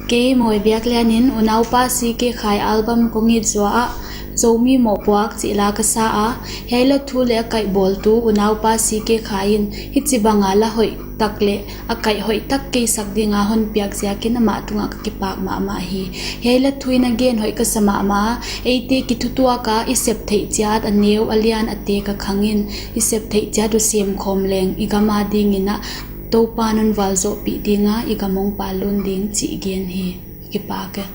ke moi biak lianin unau pa si ke khai album ko ngi zwa zomi mo puak chila ka sa a hela thu le kai bol tu unau pa si ke khain hi chi banga la hoi takle akai hoi tak ke sak dinga hon piak sia ke na ma tunga ke pak ma ma hi hela thuina gen hoi ka sama ma eite ki thutua ka isep thei chat aneu alian ate ka khangin isep thei chat du sem khom leng igama dingina to panon walzo pi dinga igamong palun ding chi gen hi ki pa ke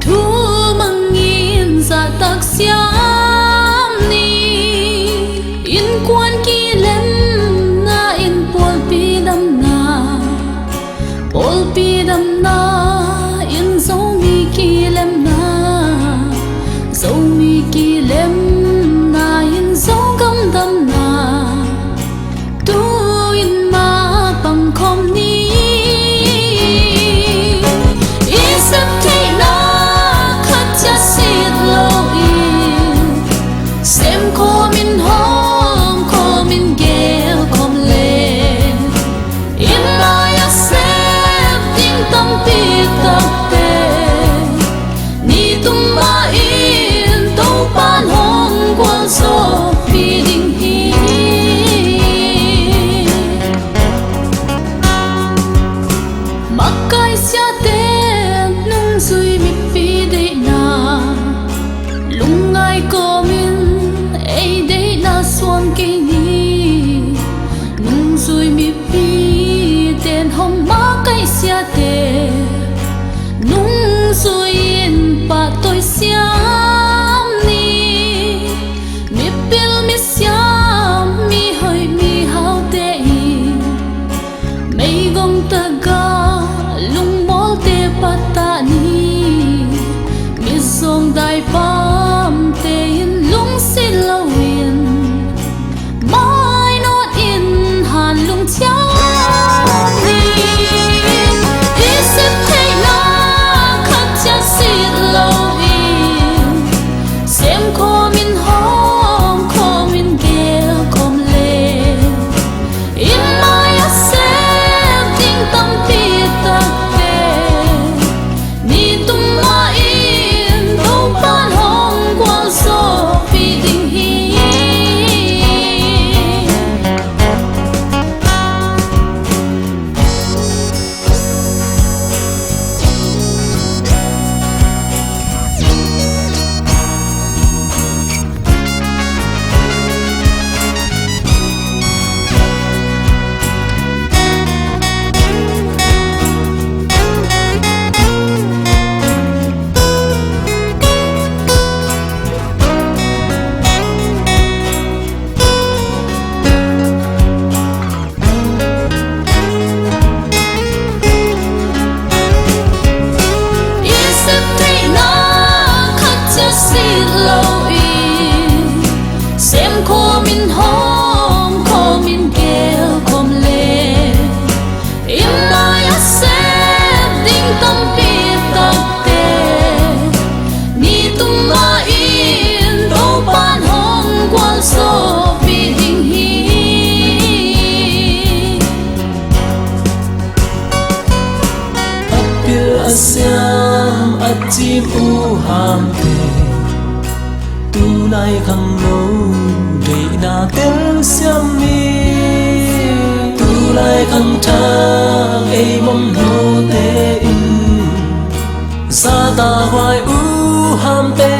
thu mang nghìn dạ tắc xiam ni in quan ki lem na in pol pi dam na in dấu mi ki lem na in dấu gam dam na tu in ma bằng khom ni Siam at chim u ham te tu nai khang no de na tel siam mi tu lai khang tha ei mong no te in sa ta hoài u ham te